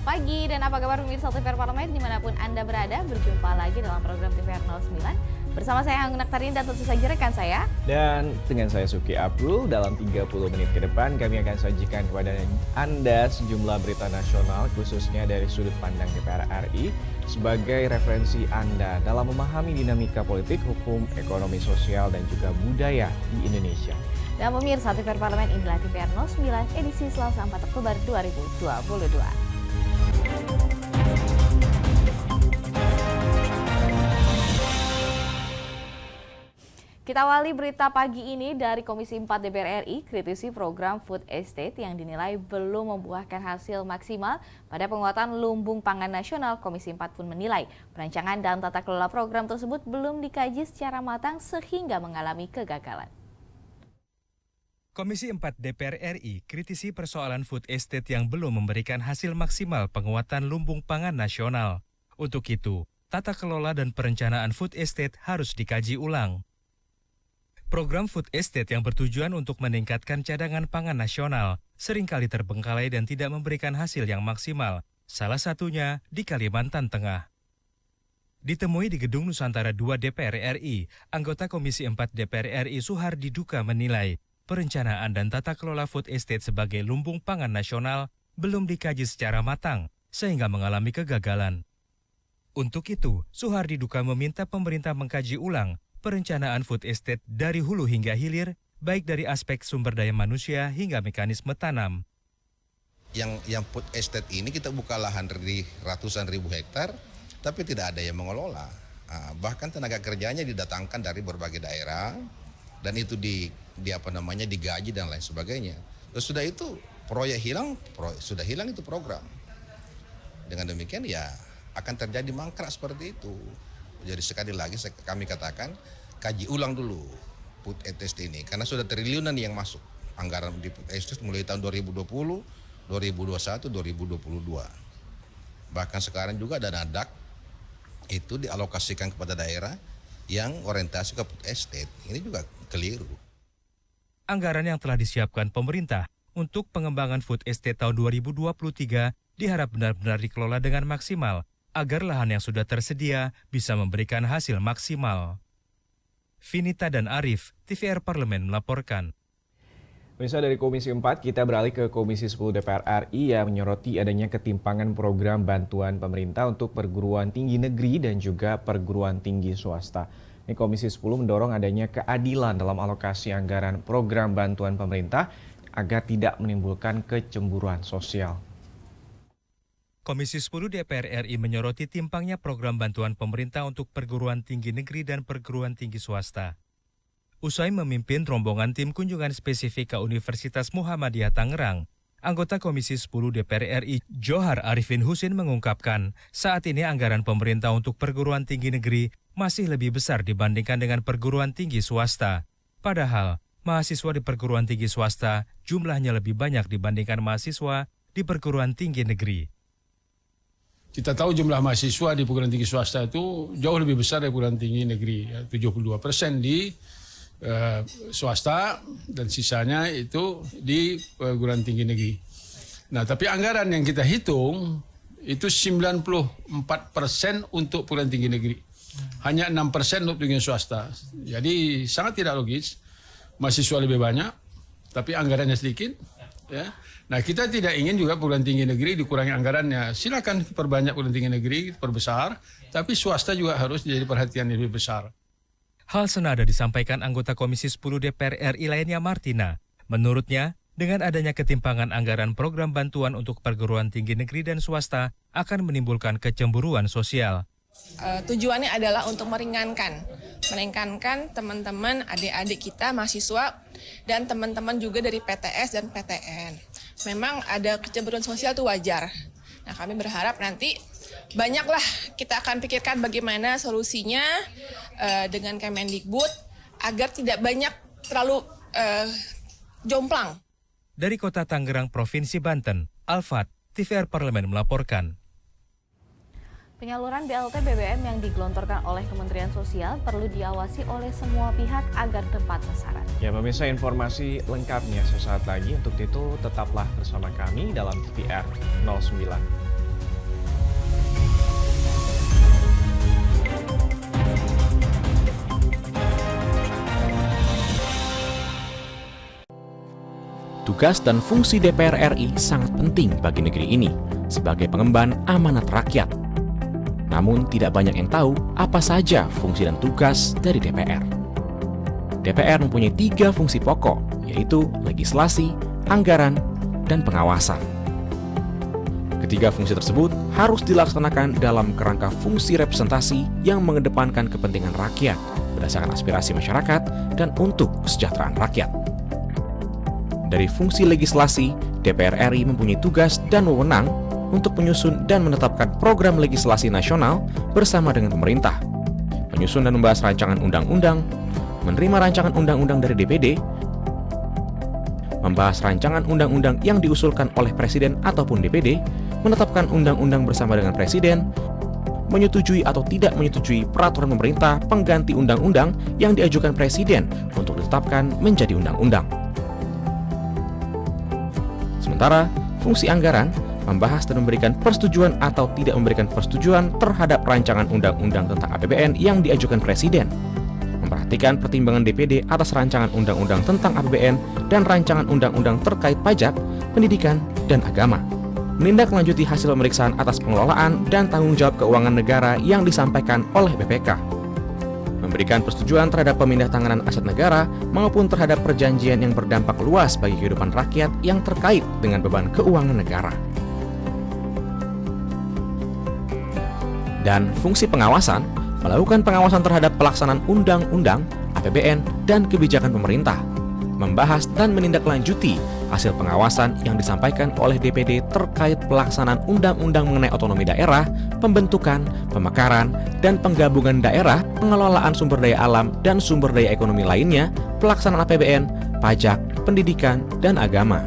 pagi dan apa kabar pemirsa TVR Parlemen dimanapun Anda berada. Berjumpa lagi dalam program TVR 09 bersama saya Anggun Aktarin dan tentu saja rekan saya. Dan dengan saya Suki Abdul, dalam 30 menit ke depan kami akan sajikan kepada Anda sejumlah berita nasional khususnya dari sudut pandang DPR RI sebagai referensi Anda dalam memahami dinamika politik, hukum, ekonomi, sosial, dan juga budaya di Indonesia. Dan pemirsa TVR Parlemen, inilah TVR 09 edisi Selasa 4 Oktober 2022. Kita awali berita pagi ini dari Komisi 4 DPR RI, kritisi program Food Estate yang dinilai belum membuahkan hasil maksimal pada penguatan lumbung pangan nasional. Komisi 4 pun menilai perancangan dan tata kelola program tersebut belum dikaji secara matang sehingga mengalami kegagalan. Komisi 4 DPR RI kritisi persoalan Food Estate yang belum memberikan hasil maksimal penguatan lumbung pangan nasional. Untuk itu, tata kelola dan perencanaan Food Estate harus dikaji ulang. Program Food Estate yang bertujuan untuk meningkatkan cadangan pangan nasional seringkali terbengkalai dan tidak memberikan hasil yang maksimal, salah satunya di Kalimantan Tengah. Ditemui di Gedung Nusantara 2 DPR RI, anggota Komisi 4 DPR RI Suhardi Duka menilai perencanaan dan tata kelola Food Estate sebagai lumbung pangan nasional belum dikaji secara matang sehingga mengalami kegagalan. Untuk itu, Suhardi Duka meminta pemerintah mengkaji ulang perencanaan Food Estate dari hulu hingga hilir, baik dari aspek sumber daya manusia hingga mekanisme tanam. Yang Food Estate ini kita buka lahan di ratusan ribu hektar, tapi tidak ada yang mengelola. Bahkan tenaga kerjanya didatangkan dari berbagai daerah, dan itu digaji dan lain sebagainya. Terus sudah itu proyek hilang, sudah hilang itu program. Dengan demikian ya akan terjadi mangkrak seperti itu. Jadi sekali lagi kami katakan kaji ulang dulu Food Estate ini karena sudah triliunan yang masuk anggaran di Food Estate mulai tahun 2020, 2021, 2022. Bahkan sekarang juga dana DAK itu dialokasikan kepada daerah yang orientasi ke Food Estate. Ini juga keliru. Anggaran yang telah disiapkan pemerintah untuk pengembangan Food Estate tahun 2023 diharap benar-benar dikelola dengan maksimal agar lahan yang sudah tersedia bisa memberikan hasil maksimal. Finita dan Arif, TVR Parlemen melaporkan. Pemirsa dari Komisi 4, kita beralih ke Komisi 10 DPR RI yang menyoroti adanya ketimpangan program bantuan pemerintah untuk perguruan tinggi negeri dan juga perguruan tinggi swasta. Ini Komisi 10 mendorong adanya keadilan dalam alokasi anggaran program bantuan pemerintah agar tidak menimbulkan kecemburuan sosial. Komisi 10 DPR RI menyoroti timpangnya program bantuan pemerintah untuk perguruan tinggi negeri dan perguruan tinggi swasta. Usai memimpin rombongan tim kunjungan spesifik ke Universitas Muhammadiyah Tangerang, anggota Komisi 10 DPR RI Johar Arifin Husin mengungkapkan saat ini anggaran pemerintah untuk perguruan tinggi negeri masih lebih besar dibandingkan dengan perguruan tinggi swasta. Padahal, mahasiswa di perguruan tinggi swasta jumlahnya lebih banyak dibandingkan mahasiswa di perguruan tinggi negeri. Kita tahu jumlah mahasiswa di perguruan tinggi swasta itu jauh lebih besar dari perguruan tinggi negeri. 72% di swasta dan sisanya itu di perguruan tinggi negeri. Nah, tapi anggaran yang kita hitung itu 94% untuk perguruan tinggi negeri. Hanya 6% untuk tinggi swasta. Jadi sangat tidak logis. Mahasiswa lebih banyak, tapi anggarannya sedikit. Ya. Nah, kita tidak ingin juga perguruan tinggi negeri dikurangi anggarannya. Silakan perbanyak perguruan tinggi negeri, perbesar, tapi swasta juga harus jadi perhatian yang lebih besar. Hal senada disampaikan anggota Komisi 10 DPR RI lainnya Martina. Menurutnya, dengan adanya ketimpangan anggaran program bantuan untuk perguruan tinggi negeri dan swasta akan menimbulkan kecemburuan sosial. Tujuannya adalah untuk meringankan teman-teman, adik-adik kita, mahasiswa, dan teman-teman juga dari PTS dan PTN. Memang ada kecemburuan sosial itu wajar. Nah, kami berharap nanti banyaklah kita akan pikirkan bagaimana solusinya dengan Kemendikbud agar tidak banyak terlalu jomplang. Dari Kota Tangerang, Provinsi Banten, Alfat, TVR Parlemen melaporkan. Penyaluran BLT BBM yang digelontorkan oleh Kementerian Sosial perlu diawasi oleh semua pihak agar tepat sasaran. Ya pemirsa, informasi lengkapnya sesaat lagi. Untuk itu tetaplah bersama kami dalam TVR 09. Tugas dan fungsi DPR RI sangat penting bagi negeri ini sebagai pengemban amanat rakyat. Namun tidak banyak yang tahu apa saja fungsi dan tugas dari DPR. DPR mempunyai 3 fungsi pokok, yaitu legislasi, anggaran, dan pengawasan. Ketiga fungsi tersebut harus dilaksanakan dalam kerangka fungsi representasi yang mengedepankan kepentingan rakyat berdasarkan aspirasi masyarakat dan untuk kesejahteraan rakyat. Dari fungsi legislasi, DPR RI mempunyai tugas dan wewenang untuk menyusun dan menetapkan program legislasi nasional bersama dengan pemerintah, menyusun dan membahas rancangan undang-undang, menerima rancangan undang-undang dari DPD, membahas rancangan undang-undang yang diusulkan oleh Presiden ataupun DPD, menetapkan undang-undang bersama dengan Presiden, menyetujui atau tidak menyetujui peraturan pemerintah pengganti undang-undang yang diajukan Presiden untuk ditetapkan menjadi undang-undang. Sementara, fungsi anggaran membahas dan memberikan persetujuan atau tidak memberikan persetujuan terhadap rancangan undang-undang tentang APBN yang diajukan Presiden, memperhatikan pertimbangan DPD atas rancangan undang-undang tentang APBN dan rancangan undang-undang terkait pajak, pendidikan, dan agama, menindaklanjuti hasil pemeriksaan atas pengelolaan dan tanggung jawab keuangan negara yang disampaikan oleh BPK, memberikan persetujuan terhadap pemindahantanganan aset negara maupun terhadap perjanjian yang berdampak luas bagi kehidupan rakyat yang terkait dengan beban keuangan negara. Dan fungsi pengawasan, melakukan pengawasan terhadap pelaksanaan undang-undang, APBN, dan kebijakan pemerintah, membahas dan menindaklanjuti hasil pengawasan yang disampaikan oleh DPD terkait pelaksanaan undang-undang mengenai otonomi daerah, pembentukan, pemekaran, dan penggabungan daerah, pengelolaan sumber daya alam dan sumber daya ekonomi lainnya, pelaksanaan APBN, pajak, pendidikan, dan agama.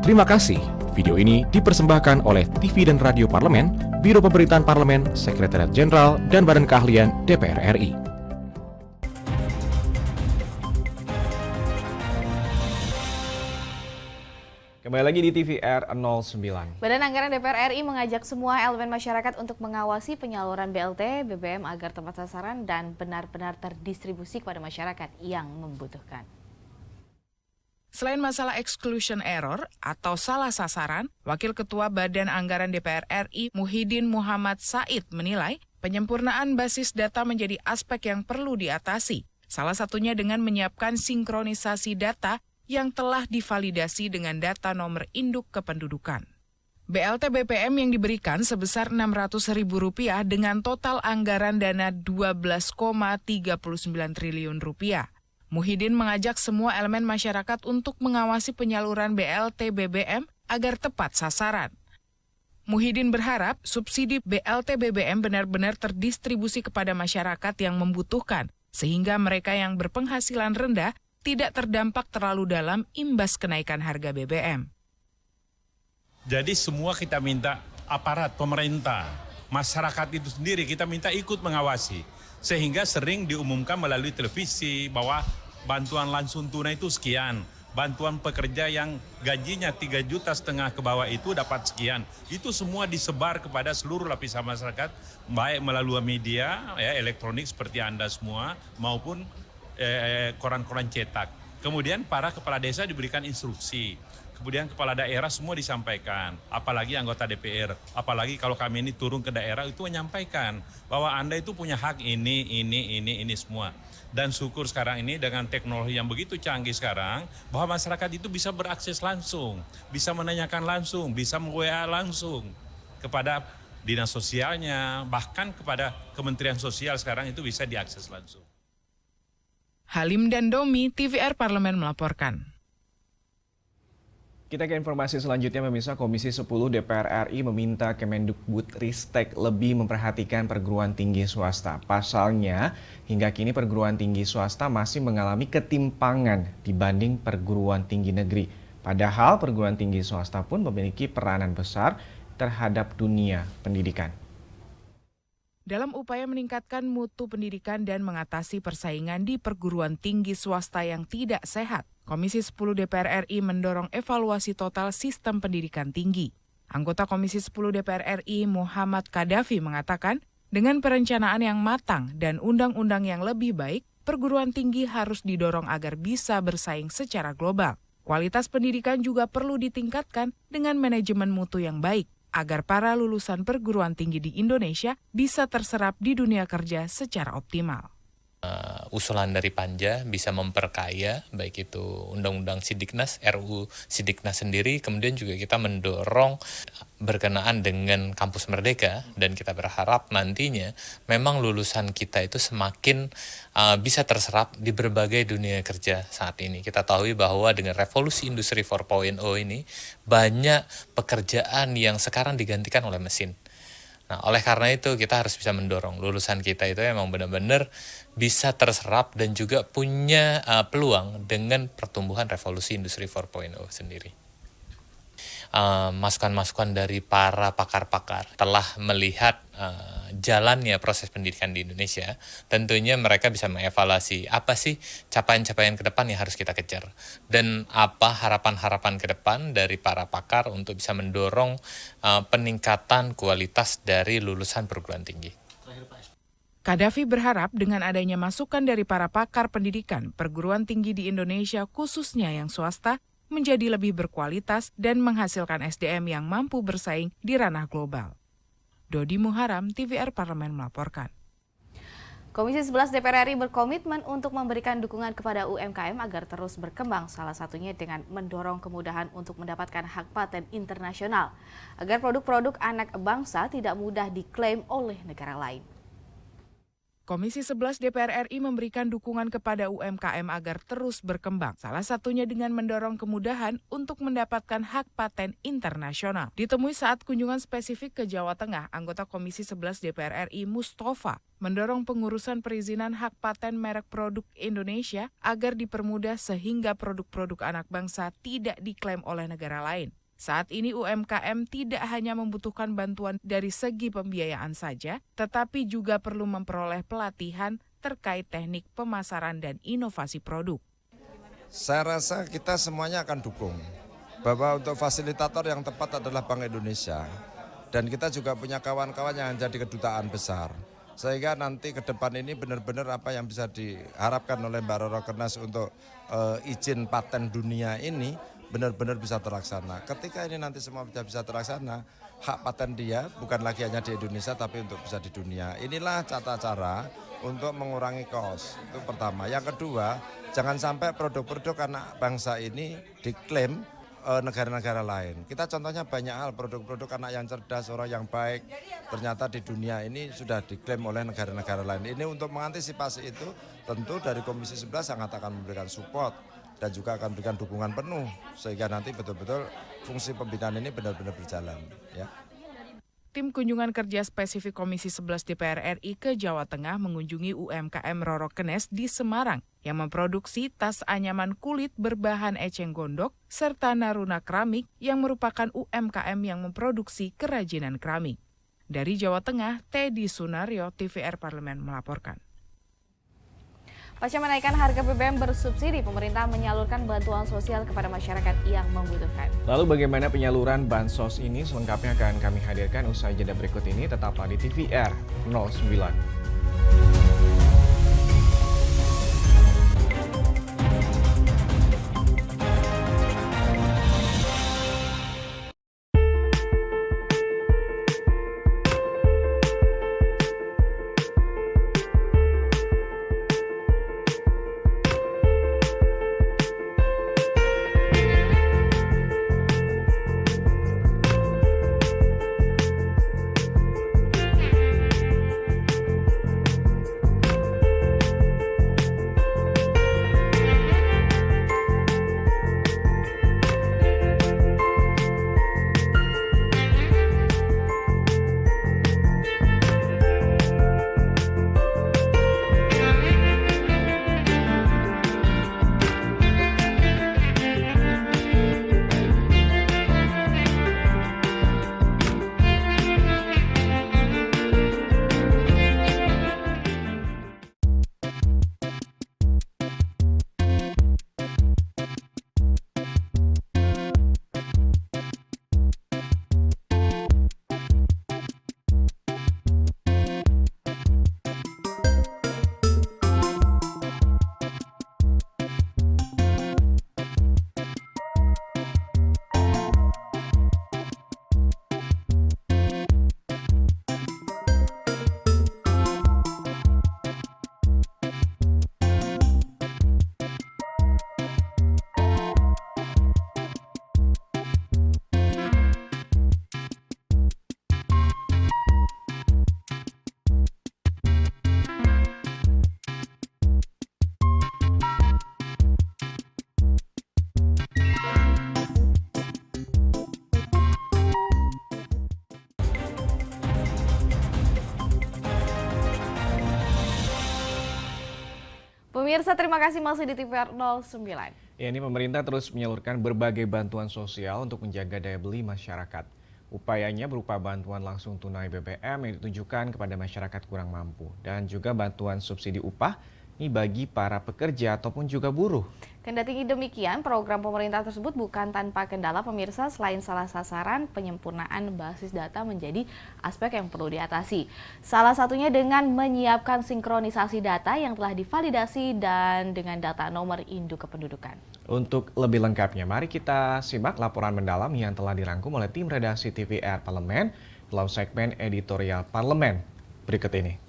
Terima kasih. Video ini dipersembahkan oleh TV dan Radio Parlemen, Biro Pemerintahan Parlemen, Sekretariat Jenderal, dan Badan Keahlian DPR RI. Kembali lagi di TVR 09. Badan Anggaran DPR RI mengajak semua elemen masyarakat untuk mengawasi penyaluran BLT BBM agar tepat sasaran dan benar-benar terdistribusi kepada masyarakat yang membutuhkan. Selain masalah exclusion error atau salah sasaran, Wakil Ketua Badan Anggaran DPR RI Muhyiddin Muhammad Said menilai penyempurnaan basis data menjadi aspek yang perlu diatasi. Salah satunya dengan menyiapkan sinkronisasi data yang telah divalidasi dengan data nomor induk kependudukan. BLT BPM yang diberikan sebesar Rp600.000 dengan total anggaran dana Rp12,39 triliun. Muhyiddin mengajak semua elemen masyarakat untuk mengawasi penyaluran BLT BBM agar tepat sasaran. Muhyiddin berharap subsidi BLT BBM benar-benar terdistribusi kepada masyarakat yang membutuhkan, sehingga mereka yang berpenghasilan rendah tidak terdampak terlalu dalam imbas kenaikan harga BBM. Jadi semua kita minta aparat pemerintah, masyarakat itu sendiri kita minta ikut mengawasi. Sehingga sering diumumkan melalui televisi bahwa bantuan langsung tunai itu sekian. Bantuan pekerja yang gajinya 3,5 juta ke bawah itu dapat sekian. Itu semua disebar kepada seluruh lapisan masyarakat, baik melalui media ya, elektronik seperti Anda semua maupun koran-koran cetak. Kemudian para kepala desa diberikan instruksi. Kemudian kepala daerah semua disampaikan. Apalagi anggota DPR. Apalagi kalau kami ini turun ke daerah itu menyampaikan bahwa Anda itu punya hak ini semua. Dan syukur sekarang ini dengan teknologi yang begitu canggih sekarang, bahwa masyarakat itu bisa berakses langsung, bisa menanyakan langsung, bisa meng-WA langsung kepada dinas sosialnya, bahkan kepada Kementerian Sosial sekarang itu bisa diakses langsung. Halim dan Domi, TVR Parlemen melaporkan. Kita ke informasi selanjutnya, pemirsa. Komisi 10 DPR RI meminta Kemendikbudristek lebih memperhatikan perguruan tinggi swasta. Pasalnya, hingga kini perguruan tinggi swasta masih mengalami ketimpangan dibanding perguruan tinggi negeri. Padahal perguruan tinggi swasta pun memiliki peranan besar terhadap dunia pendidikan. Dalam upaya meningkatkan mutu pendidikan dan mengatasi persaingan di perguruan tinggi swasta yang tidak sehat, Komisi 10 DPR RI mendorong evaluasi total sistem pendidikan tinggi. Anggota Komisi 10 DPR RI Muhammad Kadafi mengatakan, dengan perencanaan yang matang dan undang-undang yang lebih baik, perguruan tinggi harus didorong agar bisa bersaing secara global. Kualitas pendidikan juga perlu ditingkatkan dengan manajemen mutu yang baik agar para lulusan perguruan tinggi di Indonesia bisa terserap di dunia kerja secara optimal. Usulan dari Panja bisa memperkaya baik itu Undang-Undang Sidiknas, RUU Sidiknas sendiri, kemudian juga kita mendorong berkenaan dengan Kampus Merdeka dan kita berharap nantinya memang lulusan kita itu semakin bisa terserap di berbagai dunia kerja saat ini. Kita tahu bahwa dengan revolusi industri 4.0 ini banyak pekerjaan yang sekarang digantikan oleh mesin. Nah, oleh karena itu kita harus bisa mendorong lulusan kita itu memang benar-benar bisa terserap dan juga punya peluang dengan pertumbuhan revolusi industri 4.0 sendiri. Masukan-masukan dari para pakar-pakar telah melihat jalannya proses pendidikan di Indonesia, tentunya mereka bisa mengevaluasi apa sih capaian-capaian ke depan yang harus kita kejar dan apa harapan-harapan ke depan dari para pakar untuk bisa mendorong peningkatan kualitas dari lulusan perguruan tinggi. Kadafi berharap dengan adanya masukan dari para pakar pendidikan, perguruan tinggi di Indonesia khususnya yang swasta menjadi lebih berkualitas dan menghasilkan SDM yang mampu bersaing di ranah global. Dodi Muharam, TVR Parlemen melaporkan. Komisi 11 DPR RI berkomitmen untuk memberikan dukungan kepada UMKM agar terus berkembang, salah satunya dengan mendorong kemudahan untuk mendapatkan hak paten internasional, agar produk-produk anak bangsa tidak mudah diklaim oleh negara lain. Komisi 11 DPR RI memberikan dukungan kepada UMKM agar terus berkembang, salah satunya dengan mendorong kemudahan untuk mendapatkan hak paten internasional. Ditemui saat kunjungan spesifik ke Jawa Tengah, anggota Komisi 11 DPR RI Mustafa mendorong pengurusan perizinan hak paten merek produk Indonesia agar dipermudah sehingga produk-produk anak bangsa tidak diklaim oleh negara lain. Saat ini UMKM tidak hanya membutuhkan bantuan dari segi pembiayaan saja, tetapi juga perlu memperoleh pelatihan terkait teknik pemasaran dan inovasi produk. Saya rasa kita semuanya akan dukung bahwa untuk fasilitator yang tepat adalah Bank Indonesia. Dan kita juga punya kawan-kawan yang jadi kedutaan besar. Sehingga nanti ke depan ini benar-benar apa yang bisa diharapkan oleh Mbak Roro Kernas untuk izin paten dunia ini benar-benar bisa terlaksana. Ketika ini nanti semua bisa terlaksana, hak paten dia bukan lagi hanya di Indonesia tapi untuk bisa di dunia. Inilah cara untuk mengurangi cost. Itu pertama. Yang kedua, jangan sampai produk-produk anak bangsa ini diklaim negara-negara lain. Kita contohnya banyak hal, produk-produk anak yang cerdas, orang yang baik, ternyata di dunia ini sudah diklaim oleh negara-negara lain. Ini untuk mengantisipasi itu, tentu dari Komisi 11 sangat akan memberikan support dan juga akan memberikan dukungan penuh sehingga nanti betul-betul fungsi pembinaan ini benar-benar berjalan. Ya. Tim kunjungan kerja spesifik Komisi 11 DPR RI ke Jawa Tengah mengunjungi UMKM Roro Kenes di Semarang yang memproduksi tas anyaman kulit berbahan eceng gondok serta naruna keramik yang merupakan UMKM yang memproduksi kerajinan keramik. Dari Jawa Tengah, Teddy Sunario, TVR Parlemen melaporkan. Pasca menaikkan harga BBM bersubsidi, pemerintah menyalurkan bantuan sosial kepada masyarakat yang membutuhkan. Lalu bagaimana penyaluran bansos ini? Selengkapnya akan kami hadirkan usai jeda berikut ini. Tetaplah di TVR 09. Pemirsa, terima kasih masih di TVR 09. Ya, ini pemerintah terus menyalurkan berbagai bantuan sosial untuk menjaga daya beli masyarakat. Upayanya berupa bantuan langsung tunai BBM yang ditujukan kepada masyarakat kurang mampu dan juga bantuan subsidi upah ini bagi para pekerja ataupun juga buruh. Kendati demikian, program pemerintah tersebut bukan tanpa kendala pemirsa. Selain salah sasaran, penyempurnaan basis data menjadi aspek yang perlu diatasi. Salah satunya dengan menyiapkan sinkronisasi data yang telah divalidasi dan dengan data nomor induk kependudukan. Untuk lebih lengkapnya, mari kita simak laporan mendalam yang telah dirangkum oleh tim redaksi TVR Parlemen dalam segmen editorial Parlemen berikut ini.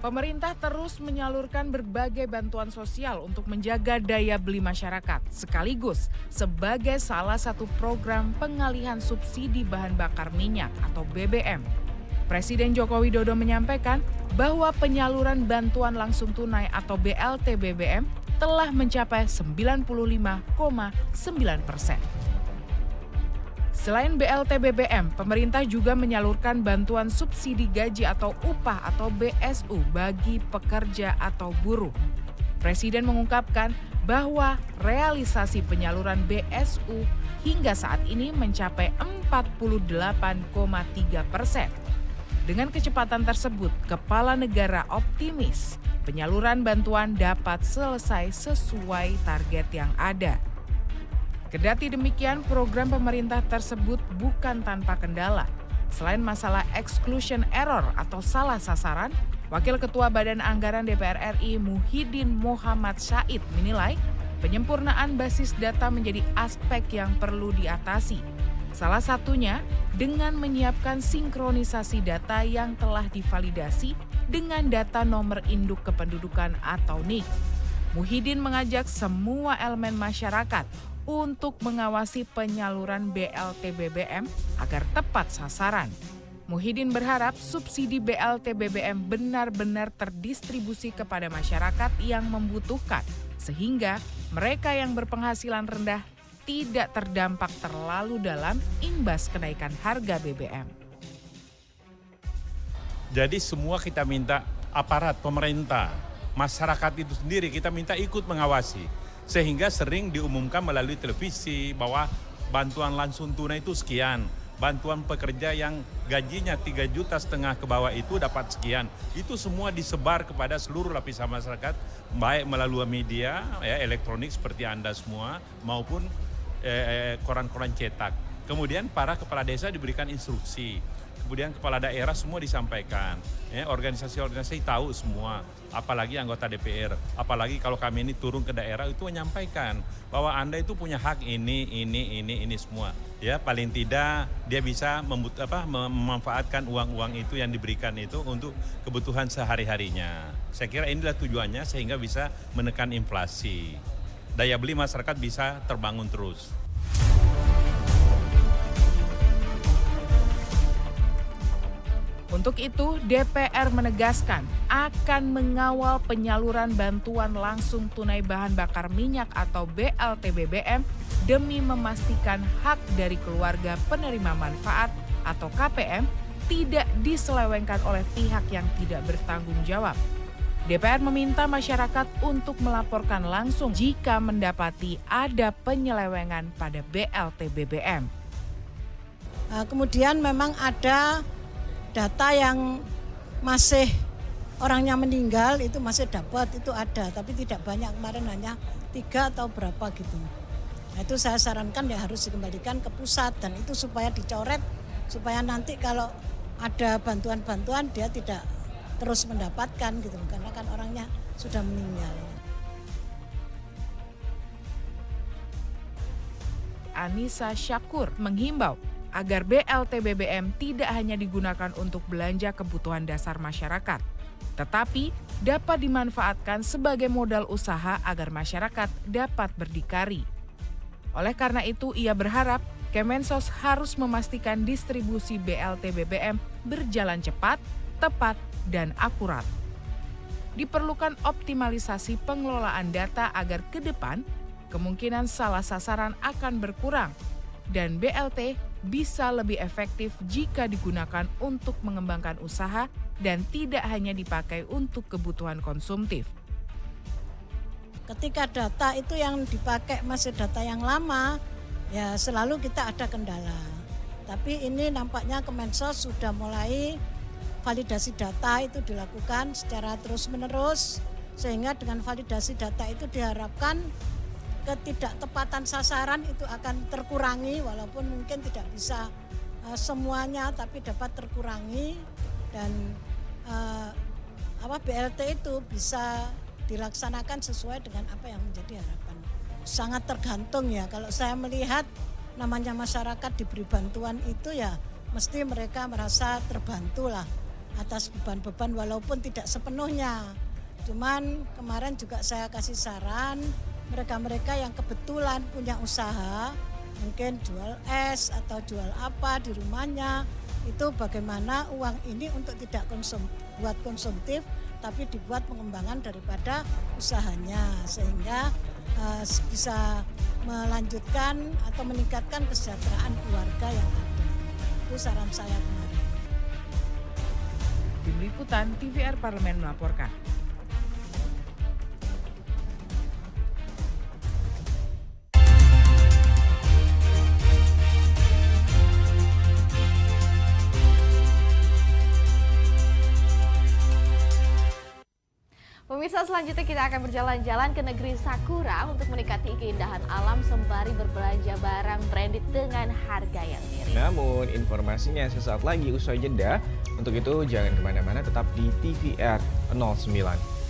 Pemerintah terus menyalurkan berbagai bantuan sosial untuk menjaga daya beli masyarakat, sekaligus sebagai salah satu program pengalihan subsidi bahan bakar minyak atau BBM. Presiden Joko Widodo menyampaikan bahwa penyaluran bantuan langsung tunai atau BLT BBM telah mencapai 95,9%. Selain BLT BBM, pemerintah juga menyalurkan bantuan subsidi gaji atau upah atau BSU bagi pekerja atau buruh. Presiden mengungkapkan bahwa realisasi penyaluran BSU hingga saat ini mencapai 48,3%. Dengan kecepatan tersebut, Kepala Negara optimis penyaluran bantuan dapat selesai sesuai target yang ada. Kendati demikian, program pemerintah tersebut bukan tanpa kendala. Selain masalah exclusion error atau salah sasaran, Wakil Ketua Badan Anggaran DPR RI Muhyiddin Muhammad Said menilai penyempurnaan basis data menjadi aspek yang perlu diatasi. Salah satunya dengan menyiapkan sinkronisasi data yang telah divalidasi dengan data nomor induk kependudukan atau NIK. Muhyiddin mengajak semua elemen masyarakat untuk mengawasi penyaluran BLT BBM agar tepat sasaran. Muhyiddin berharap subsidi BLT BBM benar-benar terdistribusi kepada masyarakat yang membutuhkan, sehingga mereka yang berpenghasilan rendah tidak terdampak terlalu dalam imbas kenaikan harga BBM. Jadi semua kita minta aparat pemerintah, masyarakat itu sendiri kita minta ikut mengawasi. Sehingga sering diumumkan melalui televisi bahwa bantuan langsung tunai itu sekian. Bantuan pekerja yang gajinya 3,5 juta ke bawah itu dapat sekian. Itu semua disebar kepada seluruh lapisan masyarakat, baik melalui media ya, elektronik seperti Anda semua, maupun koran-koran cetak. Kemudian para kepala desa diberikan instruksi. Kemudian kepala daerah semua disampaikan, ya, organisasi-organisasi tahu semua, apalagi anggota DPR, apalagi kalau kami ini turun ke daerah itu menyampaikan bahwa Anda itu punya hak ini semua, ya paling tidak dia bisa memanfaatkan uang-uang itu yang diberikan itu untuk kebutuhan sehari-harinya. Saya kira inilah tujuannya sehingga bisa menekan inflasi, daya beli masyarakat bisa terbangun terus. Untuk itu, DPR menegaskan akan mengawal penyaluran bantuan langsung tunai bahan bakar minyak atau BLT BBM demi memastikan hak dari keluarga penerima manfaat atau KPM tidak diselewengkan oleh pihak yang tidak bertanggung jawab. DPR meminta masyarakat untuk melaporkan langsung jika mendapati ada penyelewengan pada BLT BBM. Kemudian memang ada data yang masih orangnya meninggal itu masih dapat, itu ada, tapi tidak banyak, kemarin hanya 3 atau berapa gitu. Nah, itu saya sarankan ya harus dikembalikan ke pusat dan itu supaya dicoret, supaya nanti kalau ada bantuan-bantuan dia tidak terus mendapatkan gitu, karena kan orangnya sudah meninggal. Anissa Syakur menghimbau agar BLT BBM tidak hanya digunakan untuk belanja kebutuhan dasar masyarakat, tetapi dapat dimanfaatkan sebagai modal usaha agar masyarakat dapat berdikari. Oleh karena itu, ia berharap Kemensos harus memastikan distribusi BLT BBM berjalan cepat, tepat, dan akurat. diperlukan optimalisasi pengelolaan data agar ke depan kemungkinan salah sasaran akan berkurang dan BLT bisa lebih efektif jika digunakan untuk mengembangkan usaha dan tidak hanya dipakai untuk kebutuhan konsumtif. Ketika data itu yang dipakai masih data yang lama, ya selalu kita ada kendala. Tapi ini nampaknya Kemensos sudah mulai validasi data itu dilakukan secara terus-menerus, sehingga dengan validasi data itu diharapkan ketidaktepatan sasaran itu akan terkurangi, walaupun mungkin tidak bisa semuanya, tapi dapat terkurangi dan BLT itu bisa dilaksanakan sesuai dengan apa yang menjadi harapan. Sangat tergantung ya, kalau saya melihat namanya masyarakat diberi bantuan itu ya mesti mereka merasa terbantu lah atas beban-beban walaupun tidak sepenuhnya. Cuman kemarin juga saya kasih saran mereka-mereka yang kebetulan punya usaha, mungkin jual es atau jual apa di rumahnya, itu bagaimana uang ini untuk tidak buat konsumtif tapi dibuat pengembangan daripada usahanya sehingga bisa melanjutkan atau meningkatkan kesejahteraan keluarga yang ada. Itu saran saya kemarin. Tim Liputan TVR Parlemen melaporkan. Pemirsa, selanjutnya kita akan berjalan-jalan ke negeri Sakura untuk menikmati keindahan alam sembari berbelanja barang branded dengan harga yang miring. Namun informasinya sesaat lagi usai jeda. Untuk itu jangan kemana-mana, tetap di TVR 09.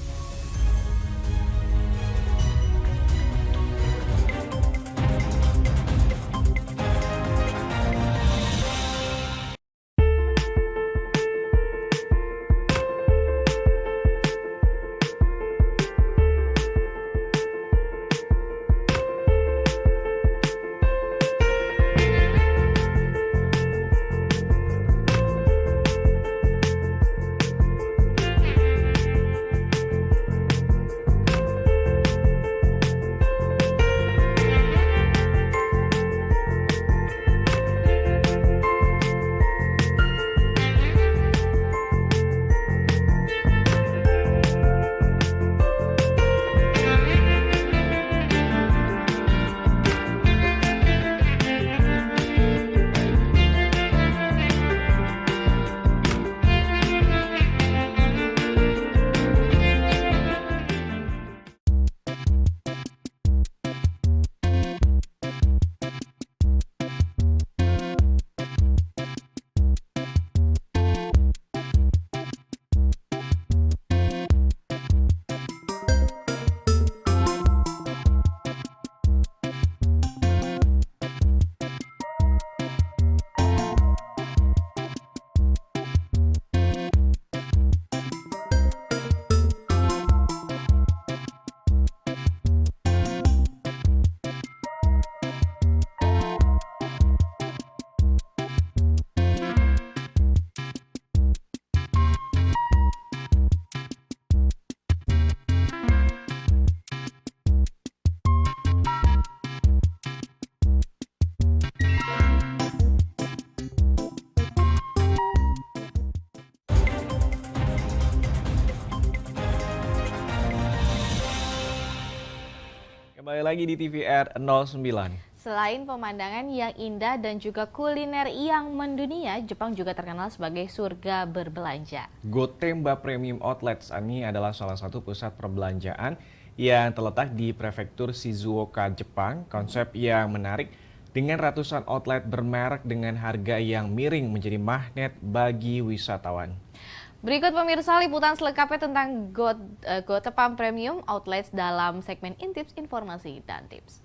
Kembali lagi di TVR 09. Selain pemandangan yang indah dan juga kuliner yang mendunia, Jepang juga terkenal sebagai surga berbelanja. Gotemba Premium Outlets ini adalah salah satu pusat perbelanjaan yang terletak di prefektur Shizuoka, Jepang. Konsep yang menarik dengan ratusan outlet bermerek dengan harga yang miring menjadi magnet bagi wisatawan. Berikut pemirsa liputan selengkapnya tentang Gotemba Premium Outlets dalam segmen Intips, Informasi, dan Tips.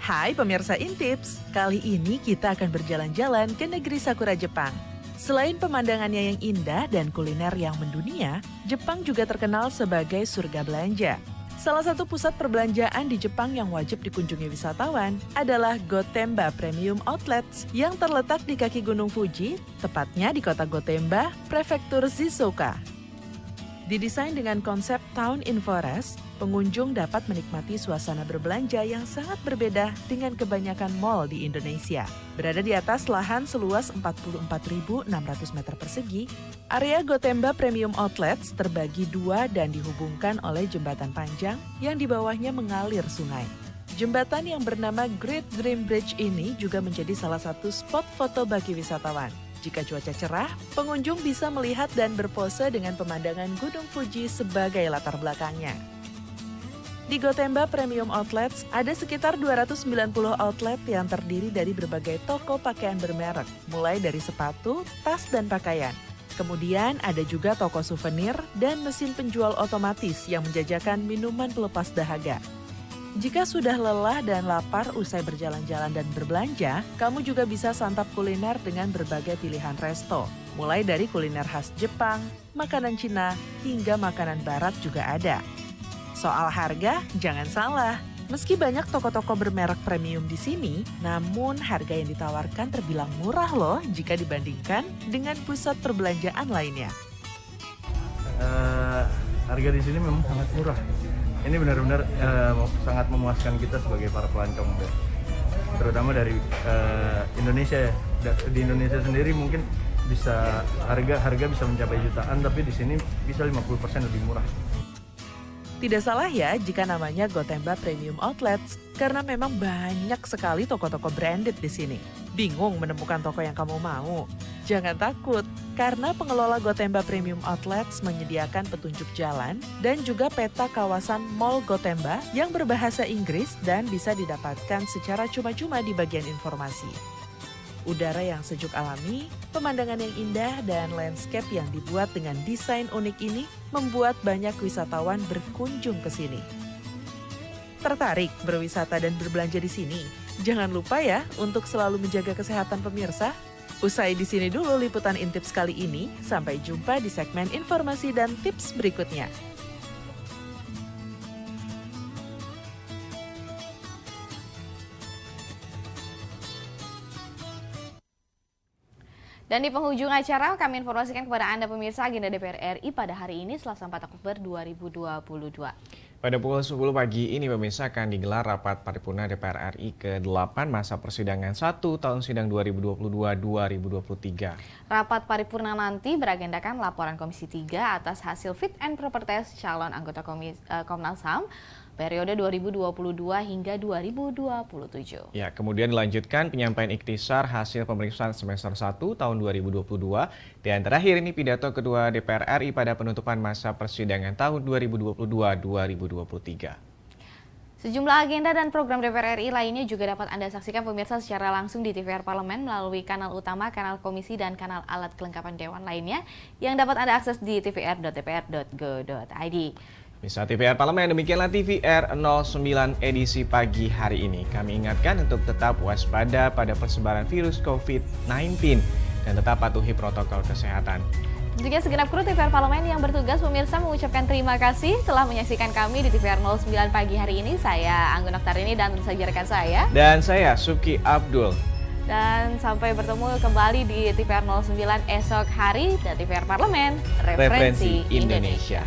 Hai pemirsa Intips, kali ini kita akan berjalan-jalan ke negeri Sakura Jepang. Selain pemandangannya yang indah dan kuliner yang mendunia, Jepang juga terkenal sebagai surga belanja. Salah satu pusat perbelanjaan di Jepang yang wajib dikunjungi wisatawan adalah Gotemba Premium Outlets yang terletak di kaki Gunung Fuji, tepatnya di kota Gotemba, Prefektur Shizuoka. Didesain dengan konsep Town in Forest, pengunjung dapat menikmati suasana berbelanja yang sangat berbeda dengan kebanyakan mall di Indonesia. Berada di atas lahan seluas 44.600 meter persegi, area Gotemba Premium Outlets terbagi dua dan dihubungkan oleh jembatan panjang yang di bawahnya mengalir sungai. Jembatan yang bernama Great Dream Bridge ini juga menjadi salah satu spot foto bagi wisatawan. Jika cuaca cerah, pengunjung bisa melihat dan berpose dengan pemandangan Gunung Fuji sebagai latar belakangnya. Di Gotemba Premium Outlets, ada sekitar 290 outlet yang terdiri dari berbagai toko pakaian bermerek, mulai dari sepatu, tas, dan pakaian. Kemudian ada juga toko souvenir dan mesin penjual otomatis yang menjajakan minuman pelepas dahaga. Jika sudah lelah dan lapar usai berjalan-jalan dan berbelanja, kamu juga bisa santap kuliner dengan berbagai pilihan resto. Mulai dari kuliner khas Jepang, makanan Cina, hingga makanan barat juga ada. Soal harga, jangan salah. Meski banyak toko-toko bermerek premium di sini, namun harga yang ditawarkan terbilang murah loh jika dibandingkan dengan pusat perbelanjaan lainnya. Harga di sini memang sangat murah. Ini benar-benar sangat memuaskan kita sebagai para pelancong, terutama dari Indonesia ya. Di Indonesia sendiri mungkin bisa harga bisa mencapai jutaan, tapi di sini bisa 50% lebih murah. Tidak salah ya jika namanya Gotemba Premium Outlets, karena memang banyak sekali toko-toko branded di sini. Bingung menemukan toko yang kamu mau? Jangan takut, karena pengelola Gotemba Premium Outlets menyediakan petunjuk jalan dan juga peta kawasan Mall Gotemba yang berbahasa Inggris dan bisa didapatkan secara cuma-cuma di bagian informasi. Udara yang sejuk alami, pemandangan yang indah, dan landscape yang dibuat dengan desain unik ini membuat banyak wisatawan berkunjung ke sini. Tertarik berwisata dan berbelanja di sini? Jangan lupa ya untuk selalu menjaga kesehatan pemirsa. Usai di sini dulu liputan Intips kali ini. Sampai jumpa di segmen informasi dan tips berikutnya. Dan di penghujung acara, kami informasikan kepada Anda pemirsa agenda DPR RI pada hari ini, Selasa 4 Oktober 2022. Pada pukul 10 pagi ini pemirsa akan digelar rapat paripurna DPR RI ke-8 masa persidangan 1 tahun sidang 2022-2023. Rapat paripurna nanti beragendakan laporan Komisi 3 atas hasil fit and proper test calon anggota Komnas HAM periode 2022 hingga 2027. Ya, kemudian dilanjutkan penyampaian ikhtisar hasil pemeriksaan semester 1 tahun 2022 dan terakhir ini pidato kedua DPR RI pada penutupan masa persidangan tahun 2022-2023. Sejumlah agenda dan program DPR RI lainnya juga dapat Anda saksikan pemirsa secara langsung di TVR Parlemen melalui kanal utama, kanal komisi, dan kanal alat kelengkapan dewan lainnya yang dapat Anda akses di tvr.dpr.go.id. Bisa TVR Parlemen, demikianlah TVR 09 edisi pagi hari ini. Kami ingatkan untuk tetap waspada pada persebaran virus COVID-19 dan tetap patuhi protokol kesehatan. Tentunya segenap kru TVR Parlemen yang bertugas pemirsa mengucapkan terima kasih telah menyaksikan kami di TVR 09 pagi hari ini. Saya Anggun Oktarini dan tentu saja rekan saya. Dan saya Suki Abdul. Dan sampai bertemu kembali di TVR 09 esok hari dan TVR Parlemen, Referensi Indonesia.